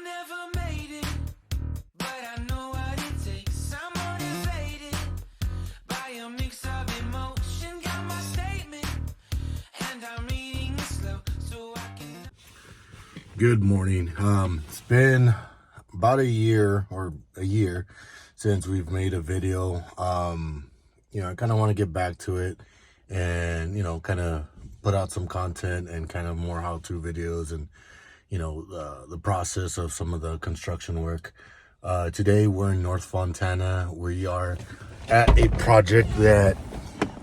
never made it, but I know what it takes. I'm motivated by a mix of emotion. Got my statement, and I'm reading it slow so I can. Good morning. It's been about a year since we've made a video. I kind of want to get back to it and, kind of put out some content and kind of more how-to videos and, the process of some of the construction work. Today we're in North Fontana. We are at a project that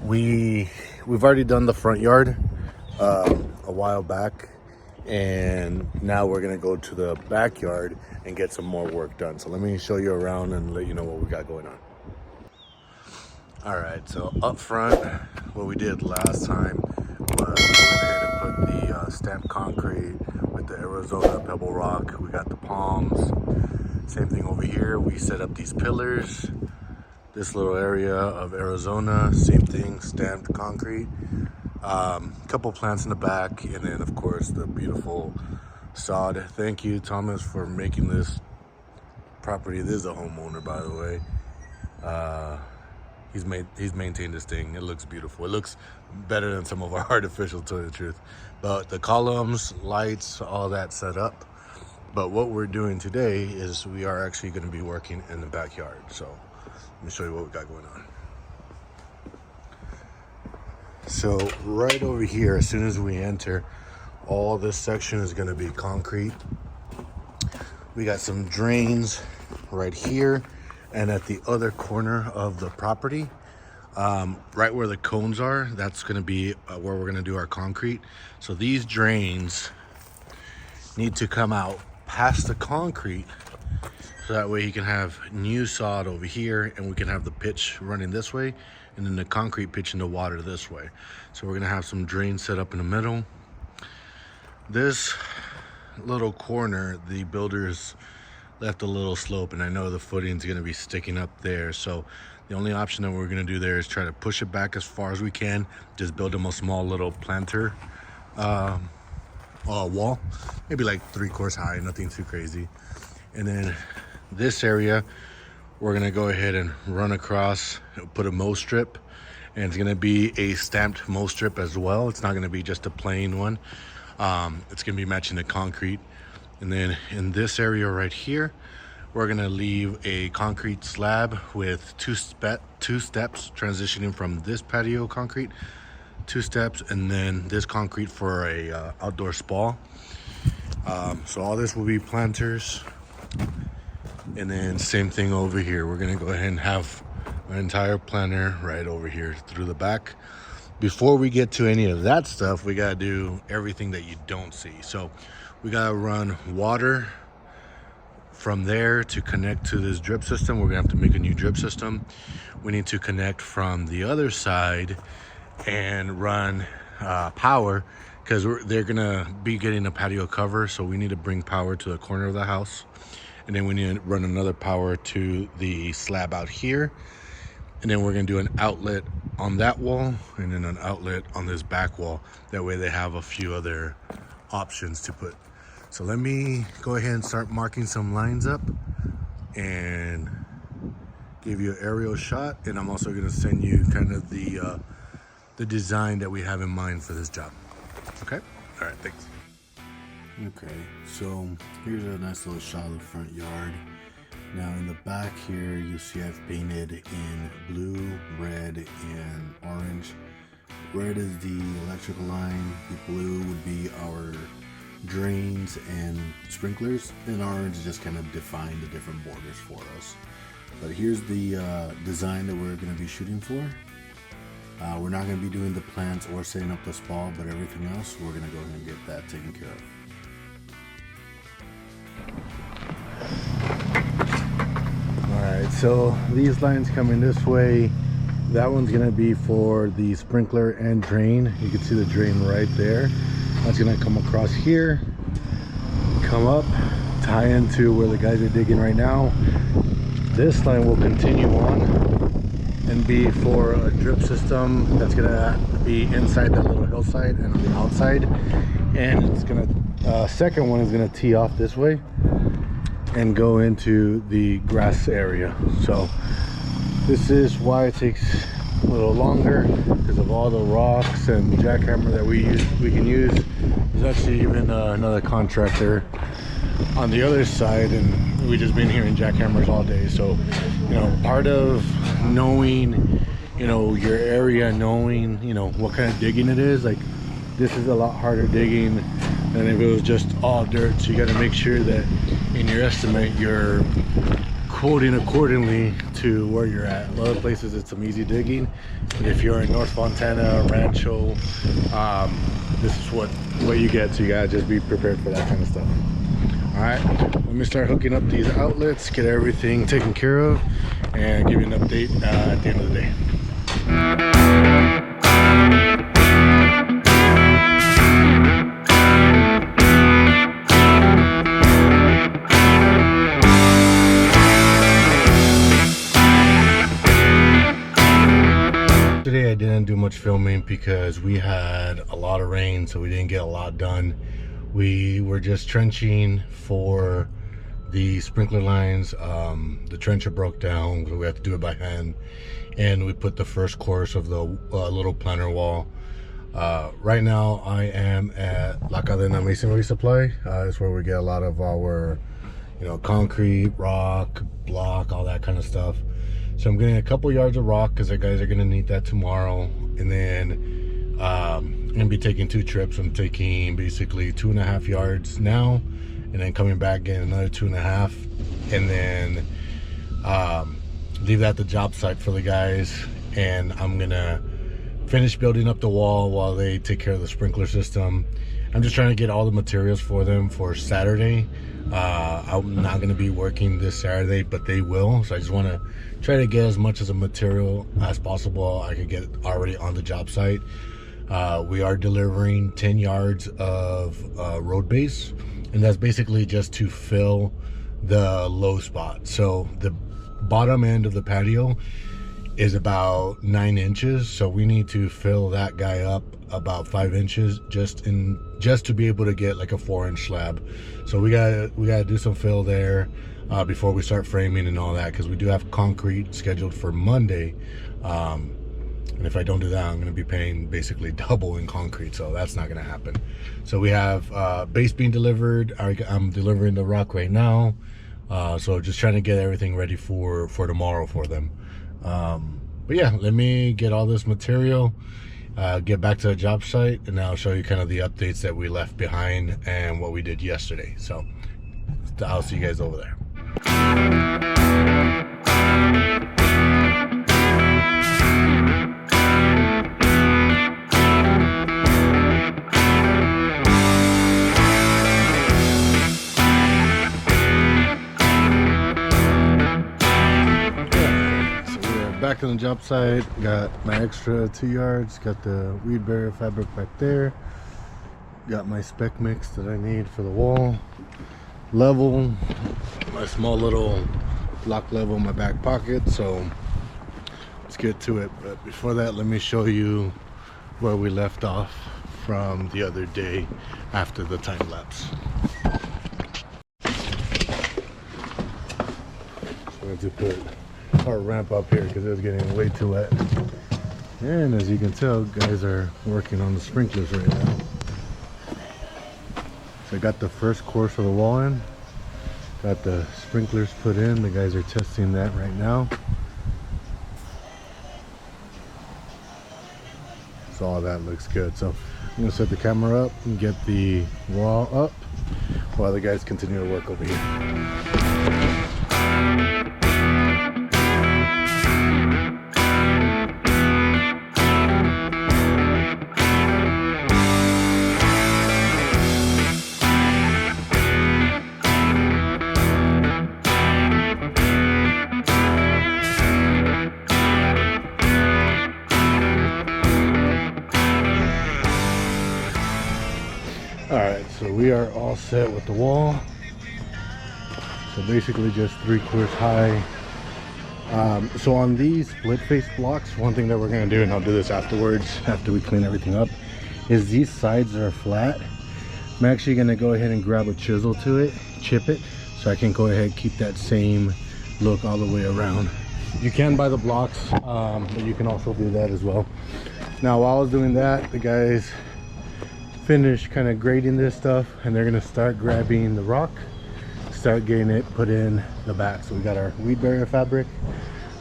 we've already done the front yard a while back. And now we're gonna go to the backyard and get some more work done. So let me show you around and let you know what we got going on. All right, so up front, what we did last time was we went ahead and put the stamped concrete with the Arizona pebble rock. We got the palms. Same thing over here. We set up these pillars. This little area of Arizona, same thing, stamped concrete. Couple plants in the back, and then of course the beautiful sod. Thank you, Thomas, for making this property. This is a homeowner, by the way. He's maintained this thing. It looks beautiful. It looks better than some of our artificial, to tell you the truth. But the columns, lights, all that set up. But what we're doing today is we are actually going to be working in the backyard. So let me show you what we got going on. So right over here, as soon as we enter, all this section is going to be concrete. We got some drains right here and at the other corner of the property, right where the cones are, that's going to be where we're going to do our concrete. So these drains need to come out past the concrete, so that way you can have new sod over here and we can have the pitch running this way and then the concrete pitching the water this way. So we're gonna have some drains set up in the middle. This little corner, the builders left a little slope, and I know the footing's gonna be sticking up there. So the only option that we're gonna do there is try to push it back as far as we can. Just build them a small little planter wall, maybe like 3/4 high, nothing too crazy. And then this area, we're gonna go ahead and run across, put a mow strip, and it's gonna be a stamped mow strip as well. It's not gonna be just a plain one. It's gonna be matching the concrete. And then in this area right here, we're gonna leave a concrete slab with two steps transitioning from this patio concrete, 2 steps, and then this concrete for a outdoor spa. So all this will be planters. And then same thing over here. We're gonna go ahead and have an entire planter right over here through the back. Before we get to any of that stuff, we gotta do everything that you don't see. So we gotta run water from there to connect to this drip system. We're gonna have to make a new drip system. We need to connect from the other side and run power, because they're gonna be getting a patio cover. So we need to bring power to the corner of the house. And then we need to run another power to the slab out here. And then we're gonna do an outlet on that wall and then an outlet on this back wall. That way they have a few other options to put. So let me go ahead and start marking some lines up and give you an aerial shot. And I'm also gonna send you kind of the design that we have in mind for this job. Okay? All right, thanks. Okay, so here's a nice little shot of the front yard. Now in the back here, you see I've painted in blue, red, and orange. Red is the electrical line, the blue would be our drains and sprinklers, and orange just kind of define the different borders for us. But here's the design that we're going to be shooting for. We're not going to be doing the plants or setting up the spa, but everything else, we're going to go ahead and get that taken care of. Alright, so these lines coming this way, that one's going to be for the sprinkler and drain. You can see the drain right there. That's going to come across here, come up, tie into where the guys are digging right now. This line will continue on and be for a drip system that's going to be inside that little hillside and on the outside. And it's going to, second one is going to tee off this way. and go into the grass area. So this is why it takes a little longer, because of all the rocks and jackhammer that we can use. There's actually even another contractor on the other side, and we just been hearing jackhammers all day. So, you know, part of knowing, you know, your area, knowing, you know, what kind of digging it is, like this is a lot harder digging than if it was just all dirt. So you got to make sure that in your estimate you're quoting accordingly to where you're at. A lot of places it's some easy digging, but if you're in North Fontana, Rancho, this is what you get. So you gotta just be prepared for that kind of stuff. All right, let me start hooking up these outlets, get everything taken care of, and give you an update at the end of the day. Today I didn't do much filming because we had a lot of rain, so we didn't get a lot done. We were just trenching for the sprinkler lines. The trencher broke down, so we had to do it by hand, and we put the first course of the little planter wall. Right now I am at La Cadena Masonry Supply. It's where we get a lot of our, you know, concrete, rock, block, all that kind of stuff. So I'm getting a couple yards of rock because the guys are gonna need that tomorrow, and then I'm gonna be taking 2 trips. I'm taking basically 2.5 yards now, and then coming back getting another 2.5, and then leave that at the job site for the guys. And I'm gonna finish building up the wall while they take care of the sprinkler system. I'm just trying to get all the materials for them for Saturday. I'm not gonna be working this Saturday, but they will. So I just want to try to get as much as a material as possible I could get already on the job site. We are delivering 10 yards of road base, and that's basically just to fill the low spot. So the bottom end of the patio is about 9 inches, so we need to fill that guy up about 5 inches just to be able to get like a 4-inch slab. So we gotta do some fill there before we start framing and all that, because we do have concrete scheduled for Monday. And if I don't do that, I'm gonna be paying basically double in concrete, so that's not gonna happen. So we have base being delivered. I'm delivering the rock right now. So just trying to get everything ready for tomorrow for them. But yeah, let me get all this material, get back to the job site, and I'll show you kind of the updates that we left behind and what we did yesterday. So I'll see you guys over there. Back on the job site, got my extra 2 yards, got the weed barrier fabric back there, got my spec mix that I need for the wall, level, my small little block level in my back pocket. So let's get to it. But before that, let me show you where we left off from the other day after the time lapse. So I have to put our ramp up here because it was getting way too wet, and as you can tell, guys are working on the sprinklers right now. So I got the first course of the wall in, got the sprinklers put in. The guys are testing that right now. So all that looks good. So I'm gonna set the camera up and get the wall up while the guys continue to work over here. Alright, so we are all set with the wall. So basically just 3/4 high. So on these split face blocks, one thing that we're going to do, and I'll do this afterwards after we clean everything up, is these sides are flat. I'm actually going to go ahead and grab a chisel to it, chip it, so I can go ahead and keep that same look all the way around. You can buy the blocks, but you can also do that as well. Now while I was doing that, the guys finished kind of grading this stuff, and they're gonna start grabbing the rock, start getting it put in the back. So we got our weed barrier fabric,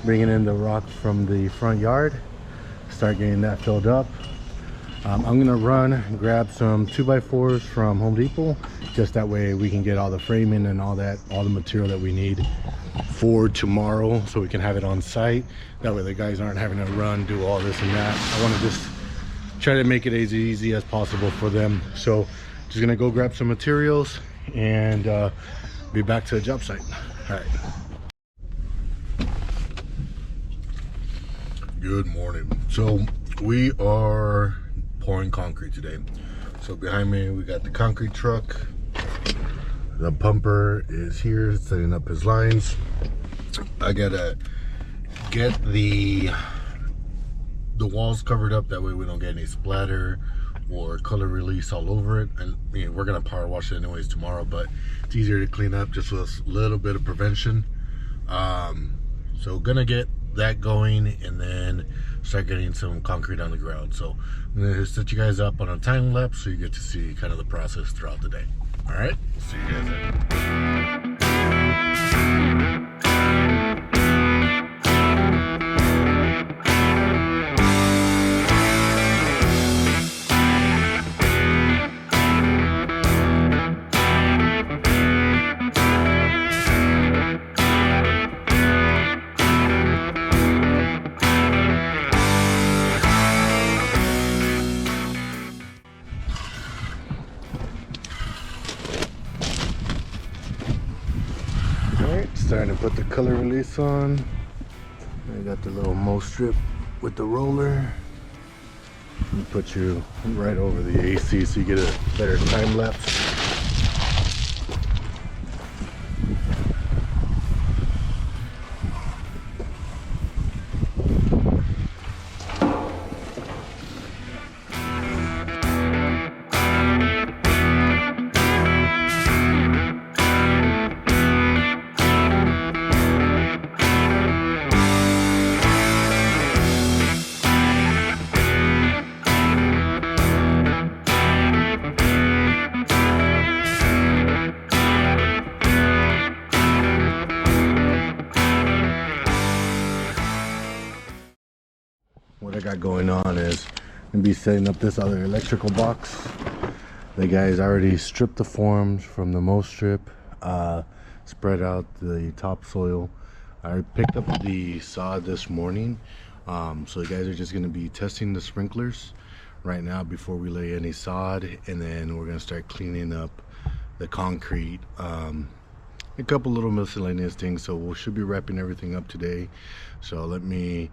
bringing in the rock from the front yard, start getting that filled up. I'm gonna run and grab some 2x4s from Home Depot, just that way we can get all the framing and all the material that we need for tomorrow, so we can have it on site. That way the guys aren't having to run, do all this and that. I want to just try to make it as easy as possible for them. So just gonna go grab some materials and be back to the job site. All right. Good morning. So we are pouring concrete today. So behind me we got the concrete truck. The pumper is here setting up his lines. I gotta get the walls covered up, that way we don't get any splatter or color release all over it. And we're gonna power wash it anyways tomorrow, but it's easier to clean up just with a little bit of prevention. So gonna get that going and then start getting some concrete on the ground. So I'm gonna set you guys up on a time lapse so you get to see kind of the process throughout the day. All right, see you guys later. Starting to put the color release on. I got the little mow strip with the roller. And put you right over the AC so you get a better time lapse. What I got going on is I'm gonna be setting up this other electrical box. The guys already stripped the forms from the mow strip, spread out the topsoil. I picked up the sod this morning, so the guys are just gonna be testing the sprinklers right now before we lay any sod, and then we're gonna start cleaning up the concrete. A couple little miscellaneous things, so we should be wrapping everything up today. So let me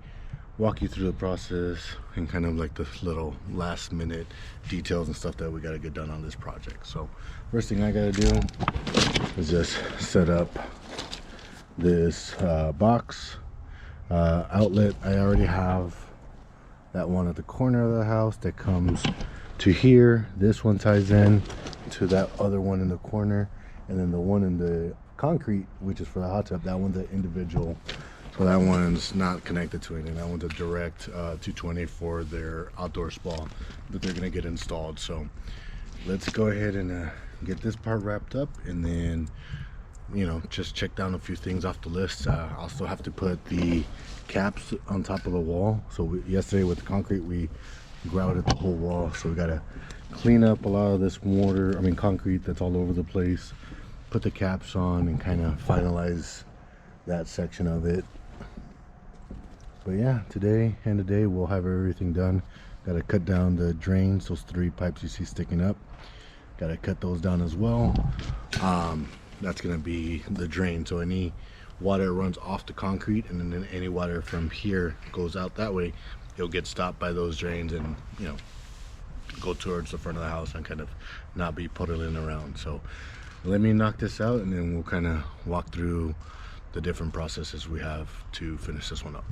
walk you through the process and kind of like the little last minute details and stuff that we got to get done on this project. So first thing I got to do is just set up this box outlet. I already have that one at the corner of the house that comes to here. This one ties in to that other one in the corner, and then the one in the concrete, which is for the hot tub, that one's an individual. So that one's not connected to anything. That one's a direct 220 for their outdoor spa that they're gonna get installed. So let's go ahead and get this part wrapped up, and then just check down a few things off the list. I'll still have to put the caps on top of the wall. So yesterday with the concrete, we grouted the whole wall. So we gotta clean up a lot of this concrete that's all over the place, put the caps on, and kind of finalize that section of it. But yeah, today we'll have everything done. Got to cut down the drains, those 3 pipes you see sticking up. Got to cut those down as well. That's gonna be the drain, so any water runs off the concrete, and then any water from here goes out that way. It'll get stopped by those drains and go towards the front of the house and kind of not be puddling around. So let me knock this out, and then we'll kind of walk through the different processes we have to finish this one up.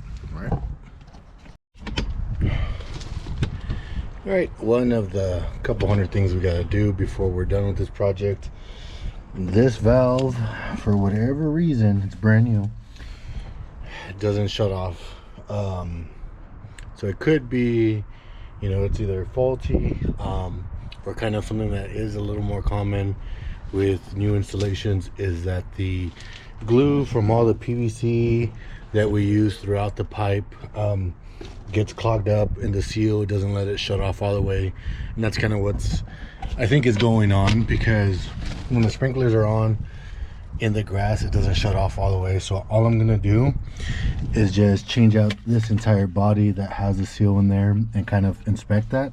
All right, one of the couple hundred things we got to do before we're done with this project. This valve for whatever reason, it's brand new, it doesn't shut off. So it could be, you know, it's either faulty, or kind of something that is a little more common with new installations is that the glue from all the PVC that we use throughout the pipe gets clogged up in the seal. It doesn't let it shut off all the way, and that's kind of what's I think is going on, because when the sprinklers are on in the grass, it doesn't shut off all the way. So all I'm gonna do is just change out this entire body that has the seal in there and kind of inspect that.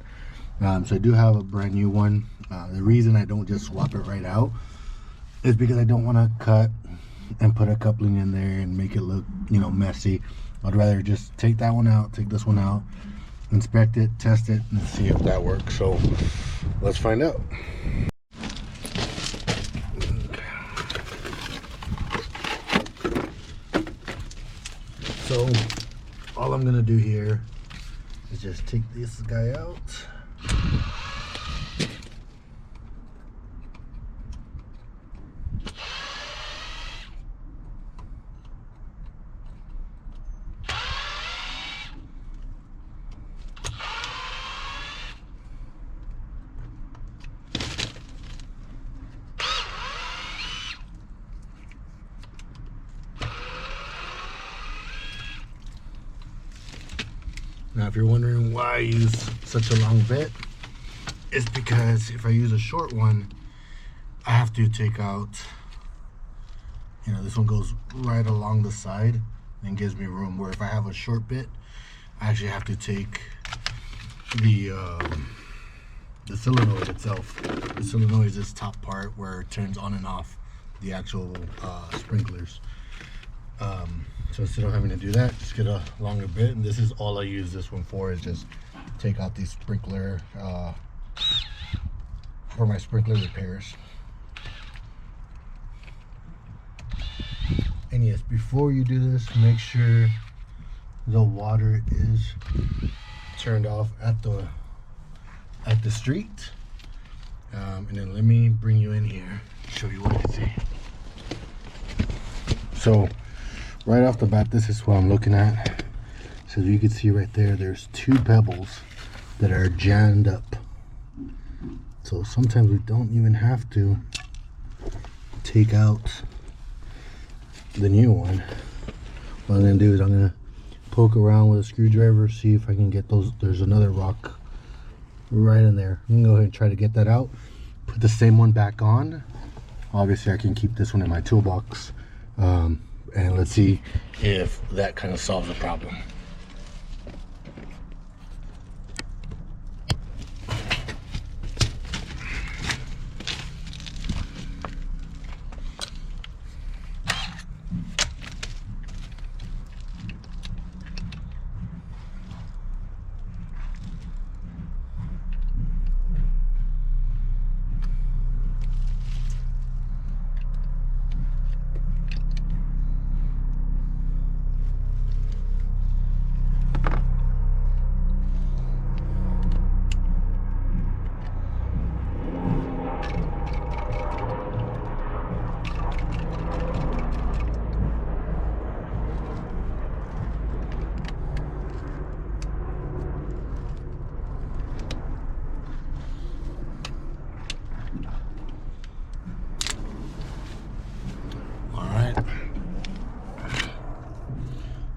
So I do have a brand new one. The reason I don't just swap it right out is because I don't want to cut and put a coupling in there and make it look, you know, messy. I'd rather just take that one out, take this one out, inspect it, test it, and see if that works. So let's find out. So all I'm gonna do here is just take this guy out. Now, if you're wondering why I use such a long bit, it's because if I use a short one, I have to take out, you know, this one goes right along the side and gives me room, where if I have a short bit, I actually have to take the solenoid itself. The solenoid is this top part where it turns on and off the actual sprinklers. So instead of having to do that, just get a longer bit, and this is all I use this one for, is just take out the sprinkler for my sprinkler repairs. And yes, before you do this, make sure the water is turned off at the street. And then let me bring you in here, show you what I see. So right off the bat, this is what I'm looking at. So you can see right there, there's two pebbles that are jammed up. So sometimes we don't even have to take out the new one. What I'm gonna do is I'm gonna poke around with a screwdriver, see if I can get those. There's another rock right in there. I'm gonna go ahead and try to get that out. Put the same one back on. Obviously I can keep this one in my toolbox. And let's see if that kind of solves the problem.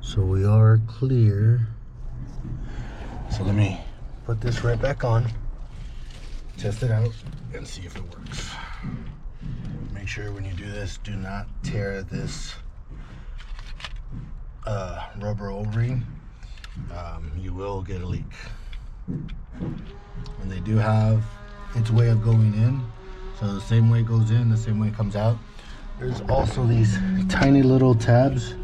So we are clear. So let me put this right back on, test it out, and see if it works. Make sure when you do this, do not tear this rubber O-ring. You will get a leak. And they do have its way of going in. So the same way it goes in, the same way it comes out. There's also these tiny little tabs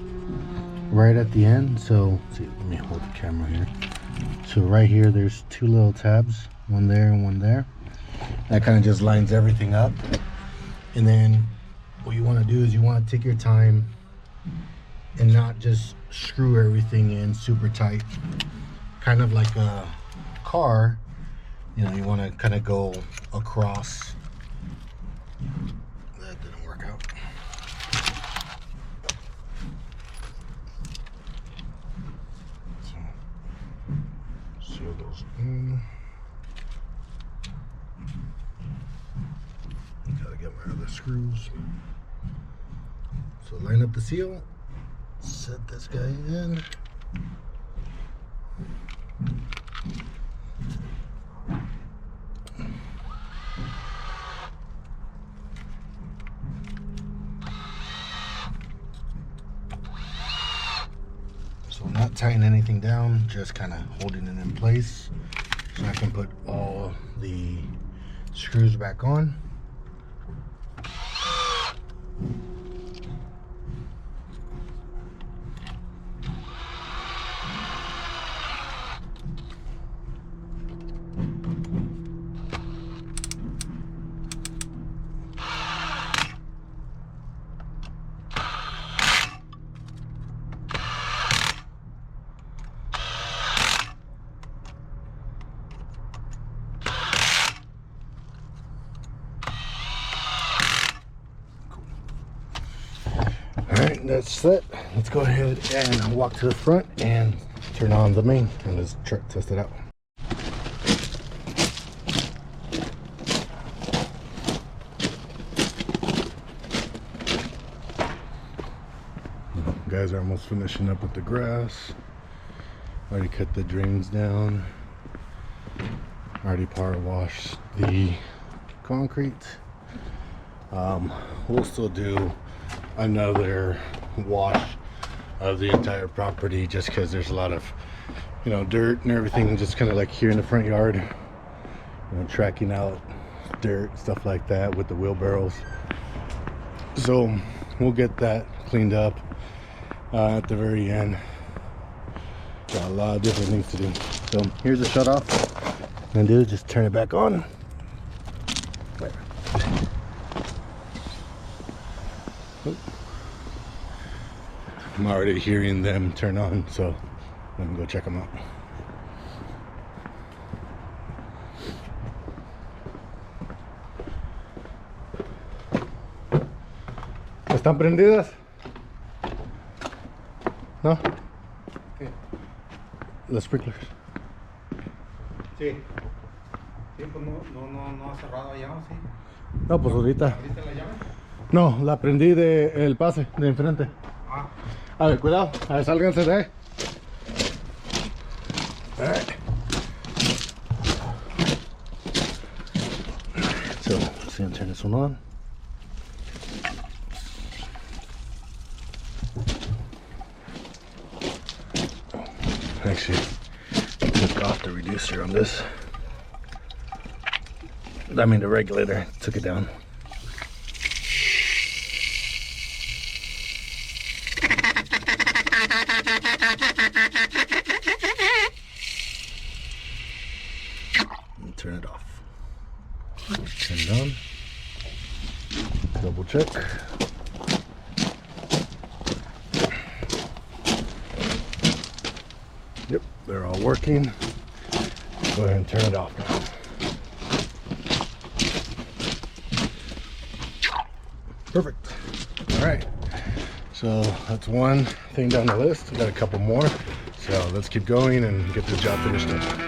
right at the end. So see, let me hold the camera here. So right here, there's two little tabs, one there and one there. That kind of just lines everything up. And then what you want to do is you want to take your time and not just screw everything in super tight. Kind of like a car, you know, you want to kind of go across. That didn't work out. screws. So line up the seal, set this guy in. So not tying anything down, just kind of holding it in place so I can put all the screws back on. Alright, that's set. Let's go ahead and walk to the front and turn on the main and let's test it out. Guys are almost finishing up with the grass. Already cut the drains down. Already power washed the concrete. We'll still do another wash of the entire property just because there's a lot of, you know, dirt and everything just kind of like here in the front yard, you know, tracking out dirt, stuff like that with the wheelbarrows. So we'll get that cleaned up at the very end. Got a lot of different things to do. So here's the shut off, and do just turn it back on. I'm already hearing them turn on, so let me go check them out. ¿Están prendidas? ¿No? ¿Qué? Los sprinklers. Sí. Sí, pues no ha cerrado allá, ¿o sí? No, pues ahorita. ¿Abriste la llave? No, la prendí del pase, de enfrente. Ah. A ver, cuidado. A ver, sálganse de ahí. Alright. So, let's see, turn this one on. Actually, took off the reducer on this. I mean, the regulator, took it down. And turn it off. Turn it on. Double check. Yep, they're all working. Go ahead and turn it off now. Perfect. All right. So that's one thing down the list. We got a couple more. So let's keep going and get this job finished up.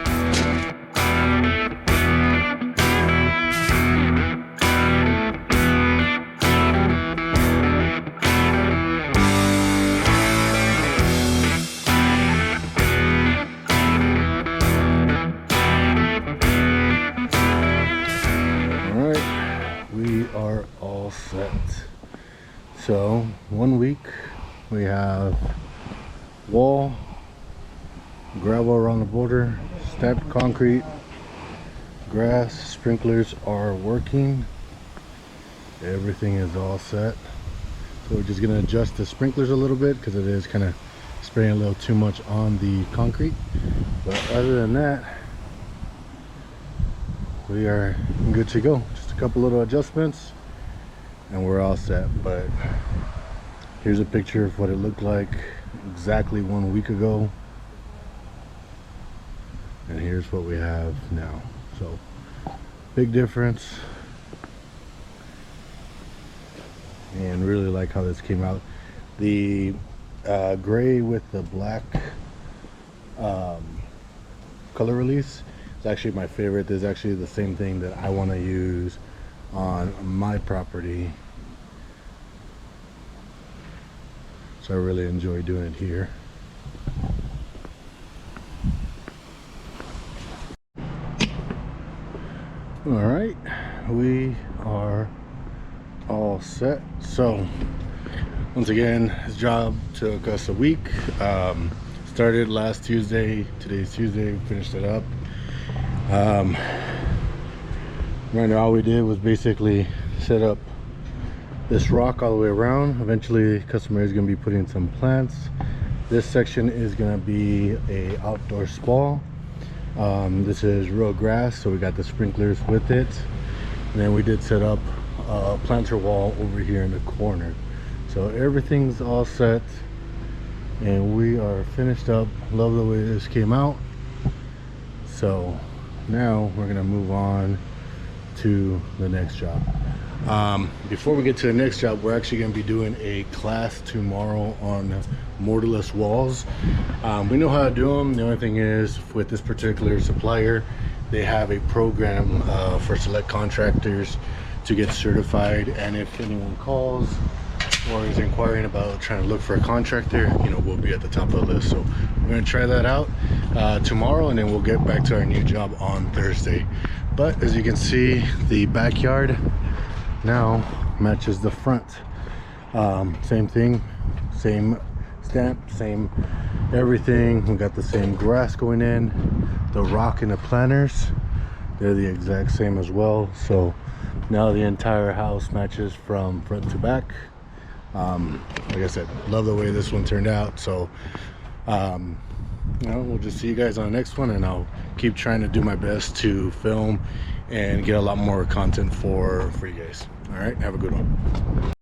We are all set. So 1 week we have wall, gravel around the border, stacked concrete, grass, sprinklers are working, everything is all set. So we're just going to adjust the sprinklers a little bit because it is kind of spraying a little too much on the concrete, but other than that we are good to go. Just a couple little adjustments and we're all set. But here's a picture of what it looked like exactly 1 week ago, and here's what we have now. So big difference, and really like how this came out. The gray with the black color release is actually my favorite. This is actually the same thing that I want to use on my property So I really enjoy doing it here. All right, we are all set. So once again, this job took us a week. Started last Tuesday. Today's Tuesday. We finished it up. Right now all we did was basically set up this rock all the way around. Eventually customer is going to be putting some plants. This section is going to be a outdoor spa. This is real grass, so we got the sprinklers with it. And then we did set up a planter wall over here in the corner. So everything's all set and we are finished up. Love the way this came out. So now we're gonna move on to the next job. Before we get to the next job, we're actually going to be doing a class tomorrow on mortarless walls. We know how to do them. The only thing is, with this particular supplier, they have a program for select contractors to get certified, and if anyone calls or is inquiring about trying to look for a contractor, you know, we'll be at the top of the list. So we're going to try that out tomorrow, and then we'll get back to our new job on Thursday. But as you can see, the backyard now matches the front. Same thing, same stamp, same everything. We got the same grass going in. The rock and the planters, they're the exact same as well. So now the entire house matches from front to back. Like I said, love the way this one turned out. So you know, we'll just see you guys on the next one, and I'll keep trying to do my best to film and get a lot more content for you guys. All right, have a good one.